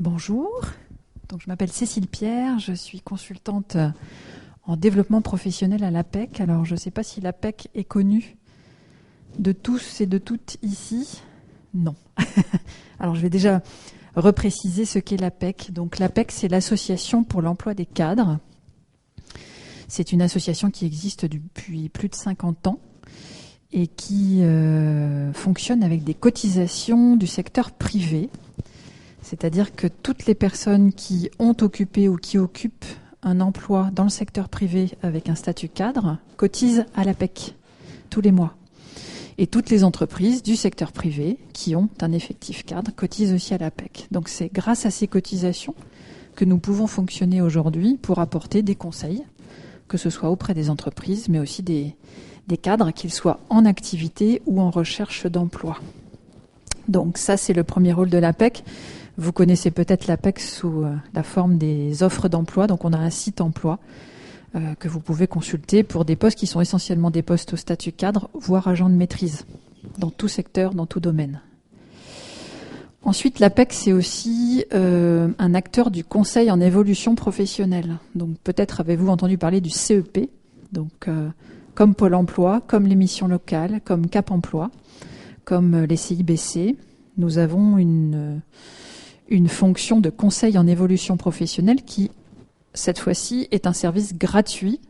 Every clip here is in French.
Bonjour, donc je m'appelle Cécile Pierre, je suis consultante en développement professionnel à l'APEC. Alors je ne sais pas si l'APEC est connue de tous et de toutes ici. Non. Alors je vais déjà repréciser ce qu'est l'APEC. Donc l'APEC, c'est l'Association pour l'emploi des cadres. C'est une association qui existe depuis plus de 50 ans et qui fonctionne avec des cotisations du secteur privé. C'est-à-dire que toutes les personnes qui ont occupé ou qui occupent un emploi dans le secteur privé avec un statut cadre cotisent à l'APEC tous les mois. Et toutes les entreprises du secteur privé qui ont un effectif cadre cotisent aussi à l'APEC. Donc c'est grâce à ces cotisations que nous pouvons fonctionner aujourd'hui pour apporter des conseils, que ce soit auprès des entreprises, mais aussi des cadres, qu'ils soient en activité ou en recherche d'emploi. Donc ça, c'est le premier rôle de l'APEC. Vous connaissez peut-être l'APEC sous la forme des offres d'emploi. Donc on a un site emploi que vous pouvez consulter pour des postes qui sont essentiellement des postes au statut cadre, voire agent de maîtrise, dans tout secteur, dans tout domaine. Ensuite, l'APEC, c'est aussi un acteur du conseil en évolution professionnelle. Donc peut-être avez-vous entendu parler du CEP, donc comme Pôle emploi, comme les missions locales, comme Cap emploi, comme les CIBC. Nous avons une fonction de conseil en évolution professionnelle qui, cette fois-ci, est un service gratuit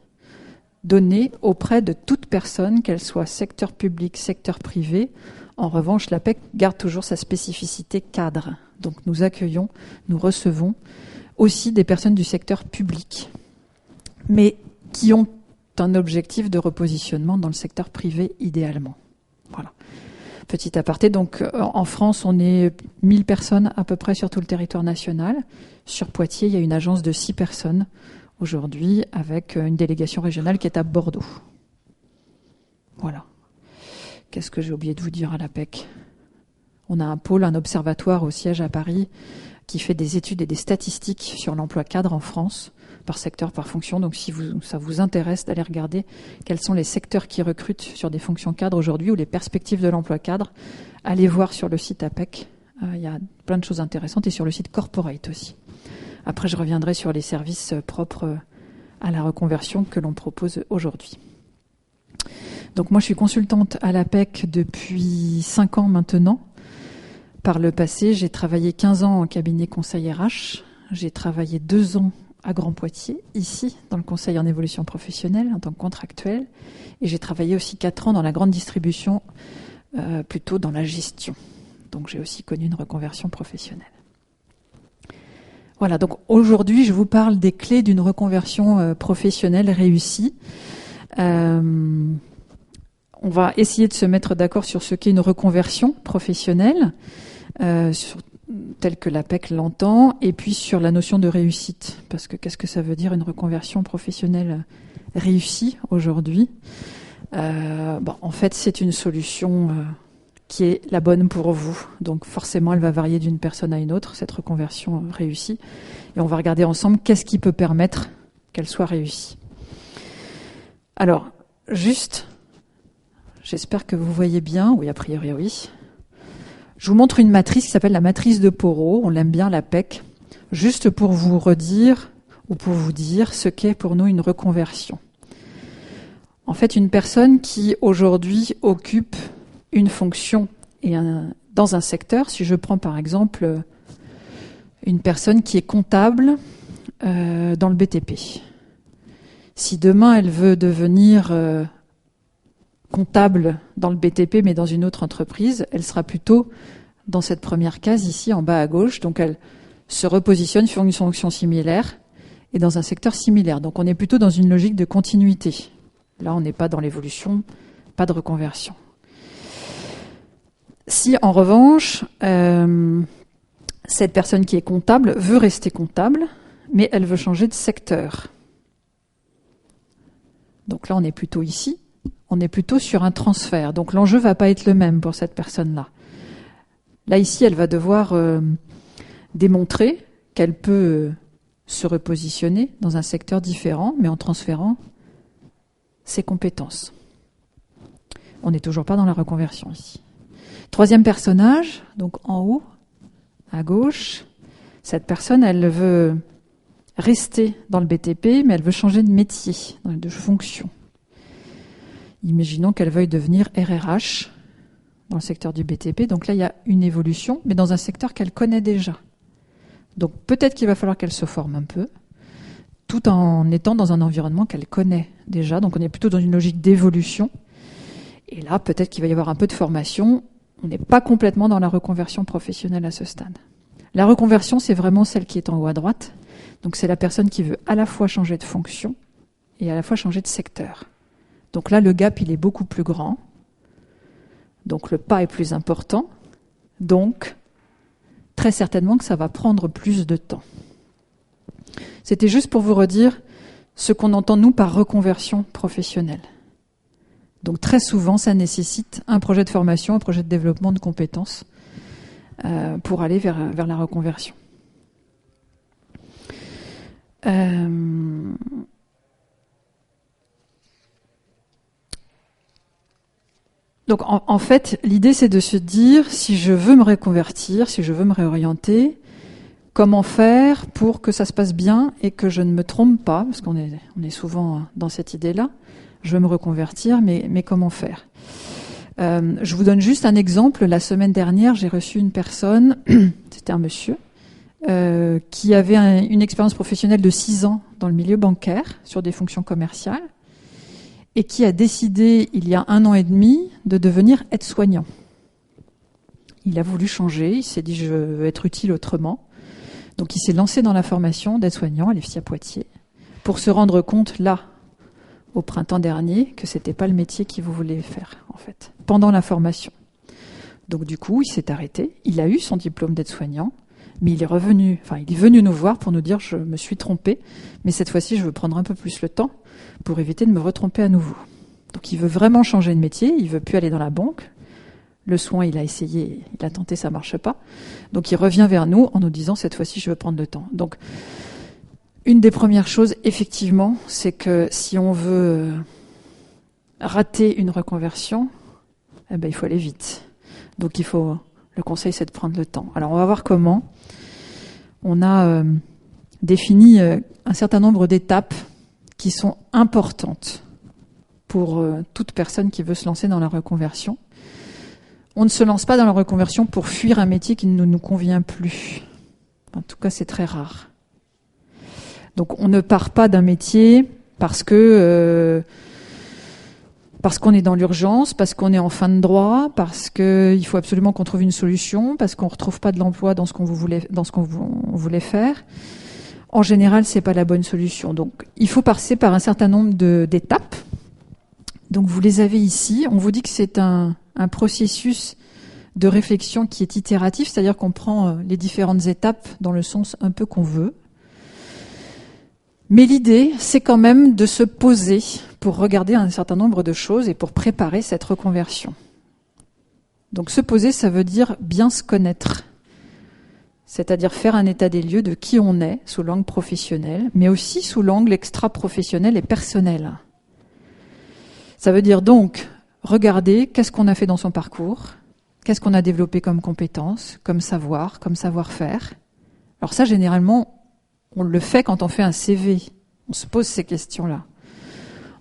donné auprès de toute personne, qu'elle soit secteur public, secteur privé. En revanche, l'APEC garde toujours sa spécificité cadre. Donc nous accueillons, nous recevons aussi des personnes du secteur public, mais qui ont un objectif de repositionnement dans le secteur privé idéalement. Voilà. Petit aparté, donc en France, on est 1000 personnes à peu près sur tout le territoire national. Sur Poitiers, il y a une agence de 6 personnes aujourd'hui avec une délégation régionale qui est à Bordeaux. Voilà. Qu'est-ce que j'ai oublié de vous dire à l'APEC ? On a un pôle, un observatoire au siège à Paris qui fait des études et des statistiques sur l'emploi cadre en France, par secteur, par fonction. Donc si ça vous intéresse d'aller regarder quels sont les secteurs qui recrutent sur des fonctions cadres aujourd'hui ou les perspectives de l'emploi cadre, allez voir sur le site APEC. Il y a plein de choses intéressantes et sur le site Corporate aussi. Après, je reviendrai sur les services propres à la reconversion que l'on propose aujourd'hui. Donc moi, je suis consultante à l'APEC depuis 5 ans maintenant. Par le passé, j'ai travaillé 15 ans en cabinet conseil RH. J'ai travaillé 2 ans à Grand Poitiers, ici, dans le conseil en évolution professionnelle, en tant que contractuel. Et j'ai travaillé aussi 4 ans dans la grande distribution, plutôt dans la gestion. Donc j'ai aussi connu une reconversion professionnelle. Voilà, donc aujourd'hui, je vous parle des clés d'une reconversion professionnelle réussie. On va essayer de se mettre d'accord sur ce qu'est une reconversion professionnelle, telle que l'APEC l'entend, et puis sur la notion de réussite. Parce que qu'est-ce que ça veut dire une reconversion professionnelle réussie aujourd'hui ? En fait, c'est une solution qui est la bonne pour vous. Donc forcément, elle va varier d'une personne à une autre, cette reconversion réussie. Et on va regarder ensemble qu'est-ce qui peut permettre qu'elle soit réussie. Alors, juste, j'espère que vous voyez bien, oui, a priori oui. Je vous montre une matrice qui s'appelle la matrice de Porot, on l'aime bien, l'APEC, juste pour vous redire ou pour vous dire ce qu'est pour nous une reconversion. En fait, une personne qui aujourd'hui occupe une fonction dans un secteur, si je prends par exemple une personne qui est comptable dans le BTP. Si demain elle veut devenir comptable dans le BTP mais dans une autre entreprise, elle sera plutôt dans cette première case ici en bas à gauche. Donc elle se repositionne sur une fonction similaire et dans un secteur similaire. Donc on est plutôt dans une logique de continuité. Là on n'est pas dans l'évolution, pas de reconversion. Si en revanche cette personne qui est comptable veut rester comptable mais elle veut changer de secteur. Donc là on est plutôt ici. On est plutôt sur un transfert. Donc l'enjeu ne va pas être le même pour cette personne-là. Là, ici, elle va devoir démontrer qu'elle peut se repositionner dans un secteur différent, mais en transférant ses compétences. On n'est toujours pas dans la reconversion ici. Troisième personnage, donc en haut, à gauche, Cette personne, elle veut rester dans le BTP, mais elle veut changer de métier, de fonction. Imaginons qu'elle veuille devenir RRH dans le secteur du BTP. Donc là, il y a une évolution, mais dans un secteur qu'elle connaît déjà. Donc peut-être qu'il va falloir qu'elle se forme un peu, tout en étant dans un environnement qu'elle connaît déjà. Donc on est plutôt dans une logique d'évolution. Et là, peut-être qu'il va y avoir un peu de formation. On n'est pas complètement dans la reconversion professionnelle à ce stade. La reconversion, c'est vraiment celle qui est en haut à droite. Donc c'est la personne qui veut à la fois changer de fonction et à la fois changer de secteur. Donc là, le gap, il est beaucoup plus grand. Donc le pas est plus important. Donc, très certainement que ça va prendre plus de temps. C'était juste pour vous redire ce qu'on entend, nous, par reconversion professionnelle. Donc très souvent, ça nécessite un projet de formation, un projet de développement de compétences pour aller vers la reconversion. Donc en fait, l'idée c'est de se dire, si je veux me reconvertir, si je veux me réorienter, comment faire pour que ça se passe bien et que je ne me trompe pas, parce qu'on est souvent dans cette idée-là, je veux me reconvertir, mais comment faire ? Je vous donne juste un exemple. La semaine dernière, j'ai reçu une personne, c'était un monsieur, qui avait une expérience professionnelle de 6 ans dans le milieu bancaire, sur des fonctions commerciales, et qui a décidé, il y a 1 an et demi, de devenir aide-soignant. Il a voulu changer, il s'est dit « je veux être utile autrement ». Donc il s'est lancé dans la formation d'aide-soignant à l'EFSI à Poitiers, pour se rendre compte, là, au printemps dernier, que c'était pas le métier qu'il voulait faire, en fait, pendant la formation. Donc du coup, il s'est arrêté, il a eu son diplôme d'aide-soignant, mais il est venu nous voir pour nous dire « je me suis trompé, mais cette fois-ci, je veux prendre un peu plus le temps pour éviter de me retromper à nouveau ». Donc il veut vraiment changer de métier, il veut plus aller dans la banque. Le soin, il a essayé, il a tenté, ça marche pas. Donc il revient vers nous en nous disant « cette fois-ci, je veux prendre le temps ». Donc une des premières choses, effectivement, c'est que si on veut rater une reconversion, il faut aller vite. Donc le conseil, c'est de prendre le temps. Alors on va voir comment. On a défini un certain nombre d'étapes qui sont importantes pour toute personne qui veut se lancer dans la reconversion. On ne se lance pas dans la reconversion pour fuir un métier qui ne nous convient plus. En tout cas, c'est très rare. Donc on ne part pas d'un métier parce qu'on est dans l'urgence, parce qu'on est en fin de droit, parce qu'il faut absolument qu'on trouve une solution, parce qu'on ne retrouve pas de l'emploi dans ce qu'on voulait faire. En général, c'est pas la bonne solution. Donc il faut passer par un certain nombre d'étapes. Donc vous les avez ici. On vous dit que c'est un processus de réflexion qui est itératif, c'est-à-dire qu'on prend les différentes étapes dans le sens un peu qu'on veut. Mais l'idée, c'est quand même de se poser pour regarder un certain nombre de choses et pour préparer cette reconversion. Donc se poser, ça veut dire bien se connaître. C'est-à-dire faire un état des lieux de qui on est sous l'angle professionnel, mais aussi sous l'angle extra-professionnel et personnel. Ça veut dire donc regarder qu'est-ce qu'on a fait dans son parcours, qu'est-ce qu'on a développé comme compétences, comme savoir, comme savoir-faire. Alors ça, généralement, on le fait quand on fait un CV. On se pose ces questions-là.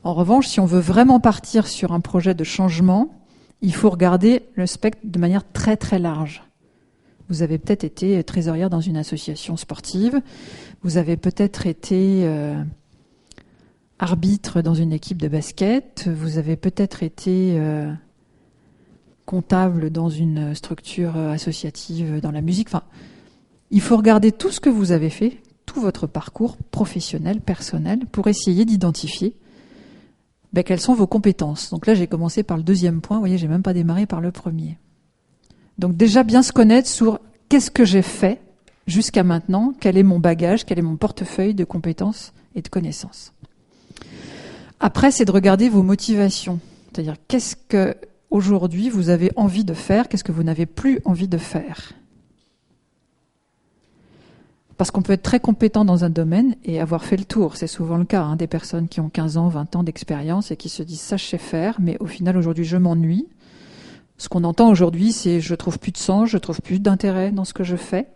En revanche, si on veut vraiment partir sur un projet de changement, il faut regarder le spectre de manière très très large. Vous avez peut-être été trésorière dans une association sportive, vous avez peut-être été arbitre dans une équipe de basket, vous avez peut-être été comptable dans une structure associative dans la musique. Enfin, il faut regarder tout ce que vous avez fait, tout votre parcours professionnel, personnel, pour essayer d'identifier quelles sont vos compétences. Donc là, j'ai commencé par le 2e point. Vous voyez, j'ai même pas démarré par le 1er. Donc déjà, bien se connaître sur qu'est-ce que j'ai fait jusqu'à maintenant, quel est mon bagage, quel est mon portefeuille de compétences et de connaissances. Après, c'est de regarder vos motivations. C'est-à-dire, qu'est-ce que aujourd'hui vous avez envie de faire, qu'est-ce que vous n'avez plus envie de faire. Parce qu'on peut être très compétent dans un domaine et avoir fait le tour. C'est souvent le cas, des personnes qui ont 15 ans, 20 ans d'expérience et qui se disent « ça, je sais faire, mais au final, aujourd'hui, je m'ennuie ». Ce qu'on entend aujourd'hui, c'est « je trouve plus de sens, je trouve plus d'intérêt dans ce que je fais ».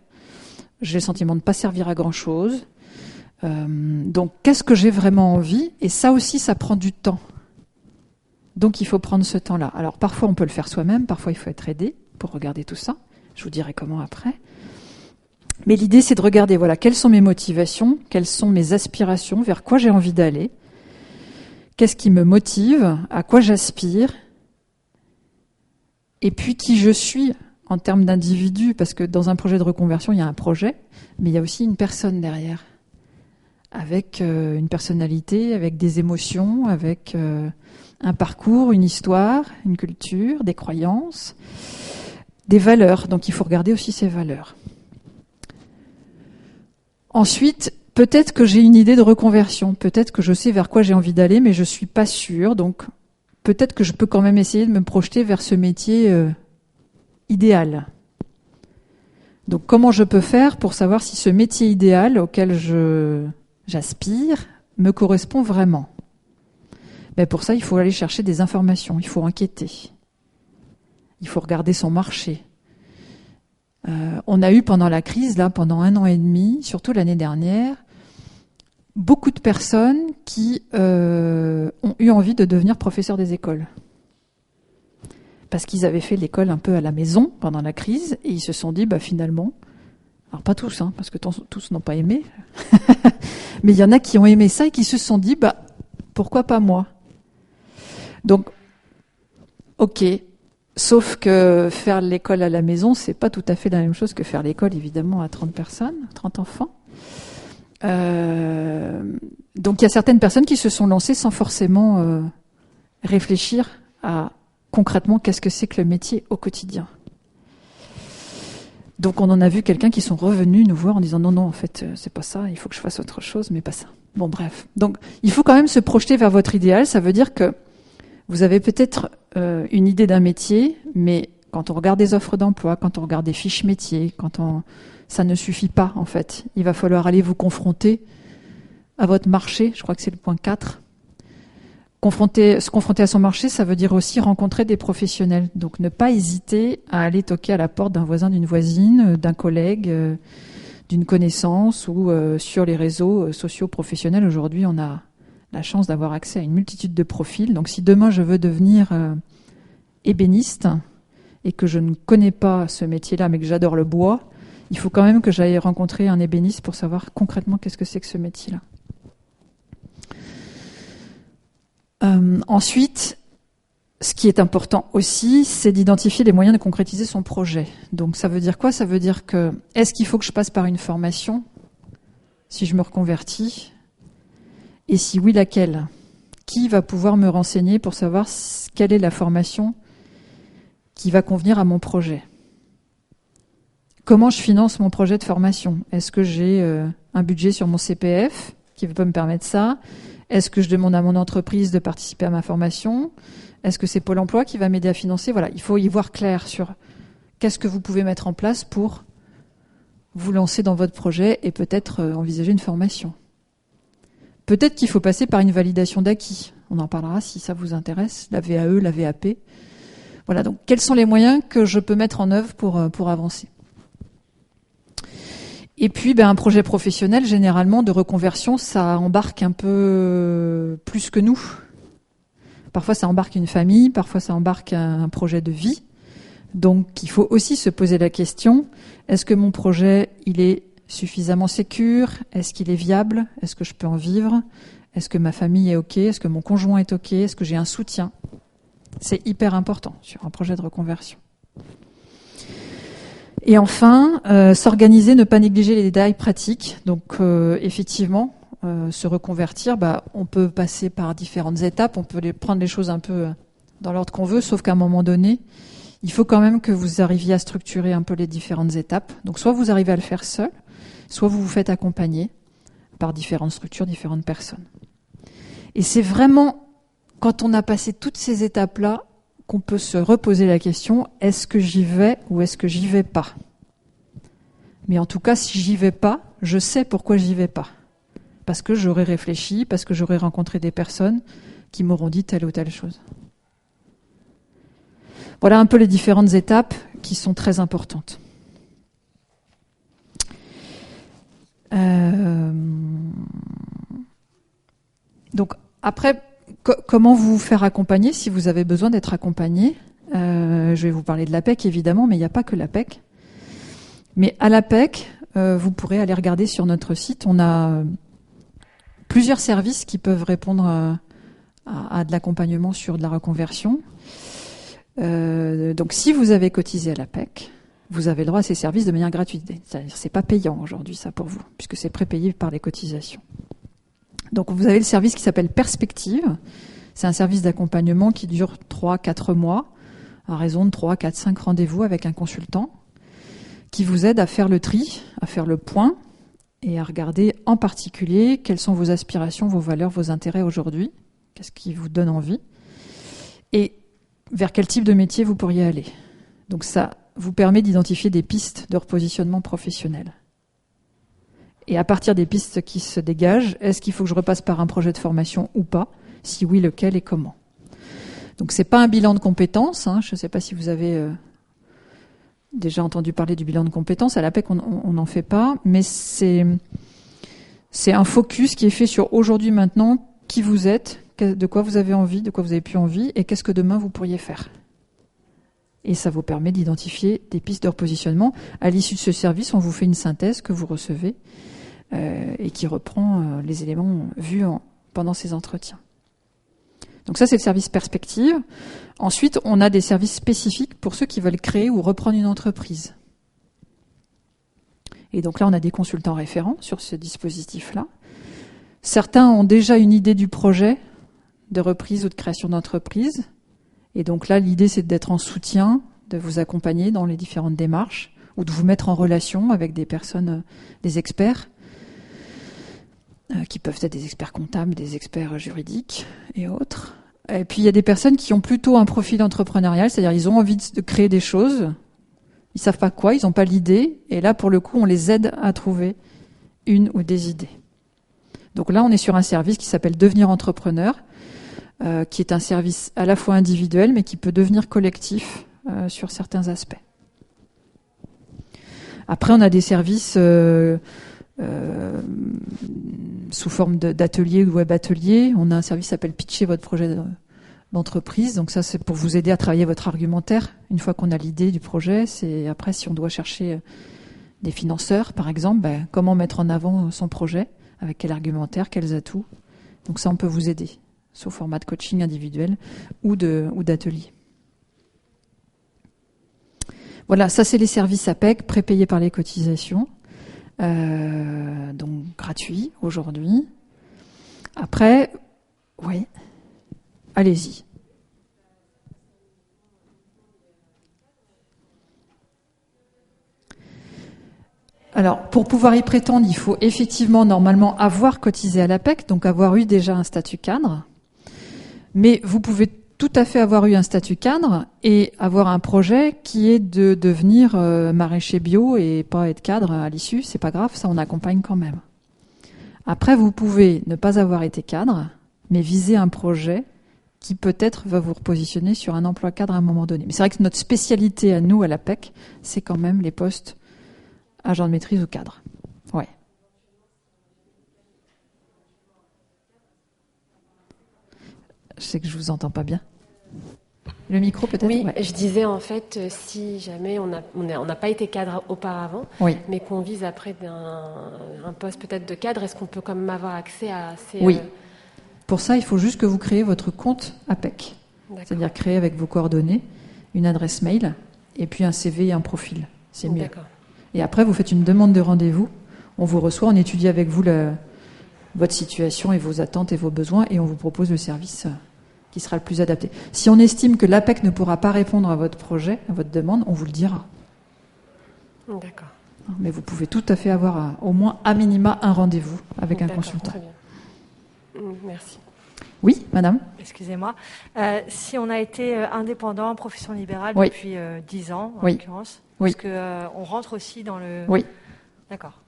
j'ai le sentiment de ne pas servir à grand-chose. Donc, qu'est-ce que j'ai vraiment envie? Et ça aussi, ça prend du temps. Donc, il faut prendre ce temps-là. Alors, parfois, on peut le faire soi-même, parfois, il faut être aidé pour regarder tout ça. Je vous dirai comment après. Mais l'idée, c'est de regarder, voilà, quelles sont mes motivations, quelles sont mes aspirations, vers quoi j'ai envie d'aller, qu'est-ce qui me motive, à quoi j'aspire, et puis qui je suis en termes d'individu, parce que dans un projet de reconversion, il y a un projet, mais il y a aussi une personne derrière, avec une personnalité, avec des émotions, avec un parcours, une histoire, une culture, des croyances, des valeurs. Donc il faut regarder aussi ces valeurs. Ensuite, peut-être que j'ai une idée de reconversion, peut-être que je sais vers quoi j'ai envie d'aller, mais je suis pas sûre. Donc peut-être que je peux quand même essayer de me projeter vers ce métier idéal. Donc comment je peux faire pour savoir si ce métier idéal auquel j'aspire me correspond vraiment? Ben pour ça, il faut aller chercher des informations, il faut enquêter. Il faut regarder son marché. On a eu pendant la crise, là, pendant 1 an et demi, surtout l'année dernière, beaucoup de personnes qui ont eu envie de devenir professeurs des écoles. Parce qu'ils avaient fait l'école un peu à la maison pendant la crise, et ils se sont dit, bah finalement, alors pas tous, hein, parce que tous n'ont pas aimé, mais il y en a qui ont aimé ça et qui se sont dit, bah pourquoi pas moi? Donc, ok, sauf que faire l'école à la maison, c'est pas tout à fait la même chose que faire l'école, évidemment, à 30 personnes, 30 enfants. Donc il y a certaines personnes qui se sont lancées sans forcément réfléchir à concrètement qu'est-ce que c'est que le métier au quotidien. Donc on en a vu quelqu'un qui sont revenus nous voir en disant non, en fait c'est pas ça, il faut que je fasse autre chose, mais pas ça. Bon bref, donc il faut quand même se projeter vers votre idéal, ça veut dire que vous avez peut-être une idée d'un métier, mais quand on regarde des offres d'emploi, quand on regarde des fiches métiers, ça ne suffit pas en fait. Il va falloir aller vous confronter à votre marché, je crois que c'est le point 4. Se confronter à son marché, ça veut dire aussi rencontrer des professionnels. Donc ne pas hésiter à aller toquer à la porte d'un voisin, d'une voisine, d'un collègue, d'une connaissance ou sur les réseaux sociaux professionnels. Aujourd'hui, on a la chance d'avoir accès à une multitude de profils. Donc si demain je veux devenir ébéniste et que je ne connais pas ce métier-là, mais que j'adore le bois, il faut quand même que j'aille rencontrer un ébéniste pour savoir concrètement qu'est-ce que c'est que ce métier-là. Ensuite, ce qui est important aussi, c'est d'identifier les moyens de concrétiser son projet. Donc ça veut dire quoi? Ça veut dire que, est-ce qu'il faut que je passe par une formation si je me reconvertis? Et si oui, laquelle? Qui va pouvoir me renseigner pour savoir quelle est la formation qui va convenir à mon projet? Comment je finance mon projet de formation? Est-ce que j'ai un budget sur mon CPF qui peut me permettre ça? Est-ce que je demande à mon entreprise de participer à ma formation? Est-ce que c'est Pôle emploi qui va m'aider à financer? Voilà, il faut y voir clair sur qu'est-ce que vous pouvez mettre en place pour vous lancer dans votre projet et peut-être envisager une formation. Peut-être qu'il faut passer par une validation d'acquis. On en parlera si ça vous intéresse, la VAE, la VAP. Voilà, donc quels sont les moyens que je peux mettre en œuvre pour avancer? Et puis, un projet professionnel, généralement, de reconversion, ça embarque un peu plus que nous. Parfois, ça embarque une famille, parfois, ça embarque un projet de vie. Donc, il faut aussi se poser la question, est-ce que mon projet, il est suffisamment sécure? Est-ce qu'il est viable? Est-ce que je peux en vivre? Est-ce que ma famille est OK? Est-ce que mon conjoint est OK? Est-ce que j'ai un soutien? C'est hyper important sur un projet de reconversion. Et enfin, s'organiser, ne pas négliger les détails pratiques. Donc, effectivement, se reconvertir, on peut passer par différentes étapes, on peut prendre les choses un peu dans l'ordre qu'on veut, sauf qu'à un moment donné, il faut quand même que vous arriviez à structurer un peu les différentes étapes. Donc, soit vous arrivez à le faire seul, soit vous vous faites accompagner par différentes structures, différentes personnes. Et c'est vraiment quand on a passé toutes ces étapes-là qu'on peut se reposer la question, est-ce que j'y vais ou est-ce que j'y vais pas? Mais en tout cas, si j'y vais pas, je sais pourquoi j'y vais pas. Parce que j'aurais réfléchi, parce que j'aurais rencontré des personnes qui m'auront dit telle ou telle chose. Voilà un peu les différentes étapes qui sont très importantes. Donc après, comment vous faire accompagner si vous avez besoin d'être accompagné? Je vais vous parler de l'APEC évidemment, mais il n'y a pas que l'APEC. Mais à l'APEC, vous pourrez aller regarder sur notre site. On a plusieurs services qui peuvent répondre à de l'accompagnement sur de la reconversion. Donc si vous avez cotisé à l'APEC, vous avez le droit à ces services de manière gratuite. C'est-à-dire c'est pas payant aujourd'hui ça pour vous, puisque c'est prépayé par les cotisations. Donc vous avez le service qui s'appelle Perspective. C'est un service d'accompagnement qui dure 3-4 mois, à raison de 3, 4, 5 rendez-vous avec un consultant, qui vous aide à faire le tri, à faire le point, et à regarder en particulier quelles sont vos aspirations, vos valeurs, vos intérêts aujourd'hui, qu'est-ce qui vous donne envie, et vers quel type de métier vous pourriez aller. Donc ça vous permet d'identifier des pistes de repositionnement professionnel. Et à partir des pistes qui se dégagent, est-ce qu'il faut que je repasse par un projet de formation ou pas? Si oui, lequel et comment? Donc c'est pas un bilan de compétences. Je ne sais pas si vous avez déjà entendu parler du bilan de compétences. À l'APEC, on n'en fait pas, mais c'est un focus qui est fait sur aujourd'hui, maintenant, qui vous êtes, de quoi vous avez envie, de quoi vous avez plus envie, et qu'est-ce que demain vous pourriez faire. Et ça vous permet d'identifier des pistes de repositionnement. À l'issue de ce service, on vous fait une synthèse que vous recevez et qui reprend les éléments vus pendant ces entretiens. Donc ça, c'est le service Perspective. Ensuite, on a des services spécifiques pour ceux qui veulent créer ou reprendre une entreprise. Et donc là, on a des consultants référents sur ce dispositif-là. Certains ont déjà une idée du projet de reprise ou de création d'entreprise. Et donc là, l'idée, c'est d'être en soutien, de vous accompagner dans les différentes démarches ou de vous mettre en relation avec des personnes, des experts, qui peuvent être des experts comptables, des experts juridiques et autres. Et puis, il y a des personnes qui ont plutôt un profil entrepreneurial, c'est-à-dire ils ont envie de créer des choses, ils savent pas quoi, ils n'ont pas l'idée, et là, pour le coup, on les aide à trouver une ou des idées. Donc là, on est sur un service qui s'appelle Devenir entrepreneur, qui est un service à la fois individuel, mais qui peut devenir collectif sur certains aspects. Après, on a des services sous forme d'atelier ou de web atelier. On a un service qui s'appelle Pitcher votre projet d'entreprise. Donc ça, c'est pour vous aider à travailler votre argumentaire. Une fois qu'on a l'idée du projet, c'est après, si on doit chercher des financeurs, par exemple, comment mettre en avant son projet, avec quel argumentaire, quels atouts. Donc ça, on peut vous aider sous format de coaching individuel ou d'atelier. Voilà, ça c'est les services APEC prépayés par les cotisations, donc gratuits aujourd'hui. Après, oui, allez-y. Alors, pour pouvoir y prétendre, il faut effectivement, normalement, avoir cotisé à l'APEC, donc avoir eu déjà un statut cadre. Mais vous pouvez tout à fait avoir eu un statut cadre et avoir un projet qui est de devenir maraîcher bio et pas être cadre à l'issue. C'est pas grave, ça on accompagne quand même. Après, vous pouvez ne pas avoir été cadre, mais viser un projet qui peut-être va vous repositionner sur un emploi cadre à un moment donné. Mais c'est vrai que notre spécialité à nous, à l'APEC, c'est quand même les postes agent de maîtrise ou cadre. Ouais. Je sais que je vous entends pas bien. Le micro peut-être? Oui, ouais. Je disais en fait, si jamais on n'a pas été cadre auparavant, oui. mais qu'on vise après un poste peut-être de cadre, est-ce qu'on peut quand même avoir accès à ces... Oui. Pour ça, il faut juste que vous créez votre compte APEC. D'accord. C'est-à-dire créer avec vos coordonnées, une adresse mail, et puis un CV et un profil. C'est mieux. D'accord. Et après, vous faites une demande de rendez-vous. On vous reçoit, on étudie avec vous votre situation et vos attentes et vos besoins, et on vous propose le service qui sera le plus adapté. Si on estime que l'APEC ne pourra pas répondre à votre projet, à votre demande, on vous le dira. D'accord. Mais vous pouvez tout à fait avoir au moins à minima un rendez-vous avec un consultant. Très bien. Merci. Oui, madame. Excusez-moi. Si on a été indépendant, profession libérale oui. depuis 10 ans, en oui. l'occurrence, oui. est-ce qu'on rentre aussi dans le... Oui. D'accord.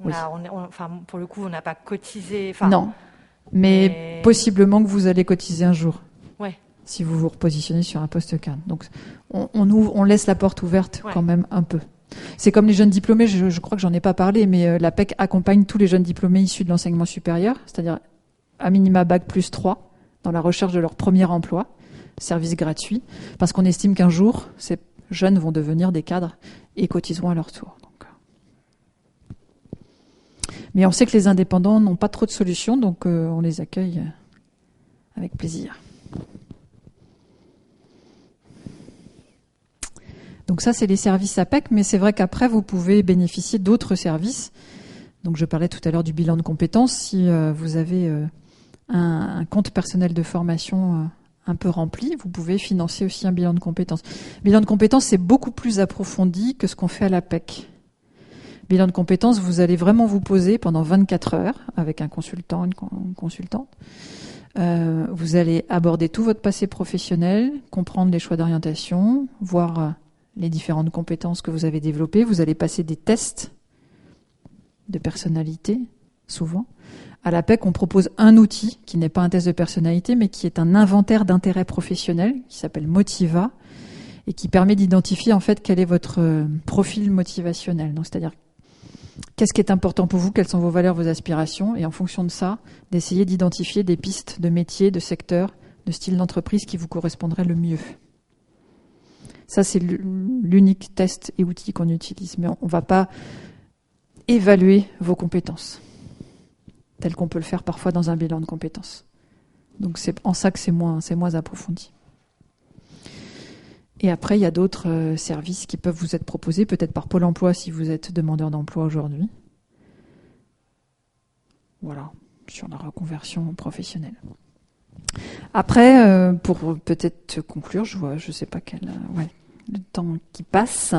Oui. Enfin, pour le coup, on n'a pas cotisé... Non, mais possiblement que vous allez cotiser un jour. Ouais. Si vous vous repositionnez sur un poste cadre. Donc, on laisse la porte ouverte quand même un peu. C'est comme les jeunes diplômés, je crois que j'en ai pas parlé, mais l'APEC accompagne tous les jeunes diplômés issus de l'enseignement supérieur, c'est-à-dire à minima bac plus 3 dans la recherche de leur premier emploi, service gratuit, parce qu'on estime qu'un jour, ces jeunes vont devenir des cadres et cotiseront à leur tour. Mais on sait que les indépendants n'ont pas trop de solutions, donc on les accueille avec plaisir. Donc ça, c'est les services APEC, mais c'est vrai qu'après, vous pouvez bénéficier d'autres services. Donc je parlais tout à l'heure du bilan de compétences. Si vous avez un compte personnel de formation un peu rempli, vous pouvez financer aussi un bilan de compétences. Bilan de compétences, c'est beaucoup plus approfondi que ce qu'on fait à l'APEC. Bilan de compétences, vous allez vraiment vous poser pendant 24 heures avec un consultant, une consultante. Vous allez aborder tout votre passé professionnel, comprendre les choix d'orientation, voir les différentes compétences que vous avez développées. Vous allez passer des tests de personnalité, souvent. À l'APEC, on propose un outil qui n'est pas un test de personnalité, mais qui est un inventaire d'intérêt professionnel, qui s'appelle Motiva, et qui permet d'identifier en fait quel est votre profil motivationnel. Donc, c'est-à-dire qu'est-ce qui est important pour vous, quelles sont vos valeurs, vos aspirations, et en fonction de ça, d'essayer d'identifier des pistes de métiers, de secteurs, de styles d'entreprise qui vous correspondraient le mieux. Ça, c'est l'unique test et outil qu'on utilise. Mais on ne va pas évaluer vos compétences, tel qu'on peut le faire parfois dans un bilan de compétences. Donc c'est en ça que c'est moins approfondi. Et après, il y a d'autres services qui peuvent vous être proposés, peut-être par Pôle emploi si vous êtes demandeur d'emploi aujourd'hui. Voilà, sur la reconversion professionnelle. Après, pour peut-être conclure, je sais pas le temps qui passe.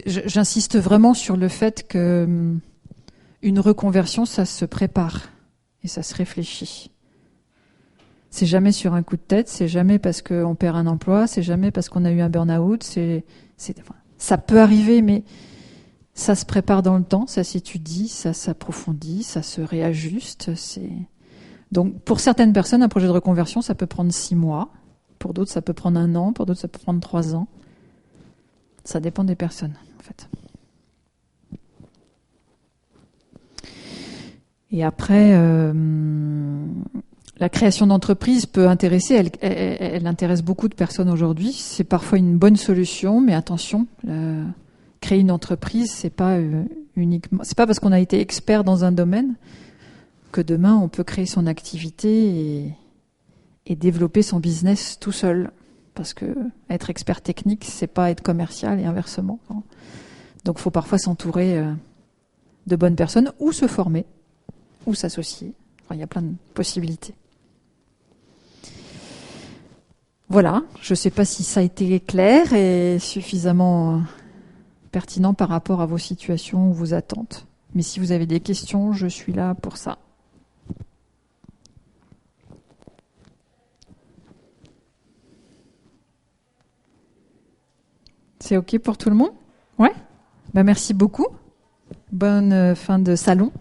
J'insiste vraiment sur le fait que une reconversion, ça se prépare et ça se réfléchit. C'est jamais sur un coup de tête, c'est jamais parce qu'on perd un emploi, c'est jamais parce qu'on a eu un burn-out. Ça peut arriver, mais ça se prépare dans le temps, ça s'étudie, ça s'approfondit, ça se réajuste. Donc, pour certaines personnes, un projet de reconversion, ça peut prendre 6 mois. Pour d'autres, ça peut prendre 1 an. Pour d'autres, ça peut prendre 3 ans. Ça dépend des personnes, en fait. Et après, la création d'entreprise peut intéresser, elle intéresse beaucoup de personnes aujourd'hui. C'est parfois une bonne solution, mais attention, créer une entreprise, c'est pas parce qu'on a été expert dans un domaine que demain on peut créer son activité et développer son business tout seul. Parce que être expert technique, c'est pas être commercial et inversement. Donc, il faut parfois s'entourer de bonnes personnes ou se former ou s'associer. Enfin, il y a plein de possibilités. Voilà, je ne sais pas si ça a été clair et suffisamment pertinent par rapport à vos situations ou vos attentes. Mais si vous avez des questions, je suis là pour ça. C'est OK pour tout le monde ? Ouais ? Merci beaucoup. Bonne fin de salon.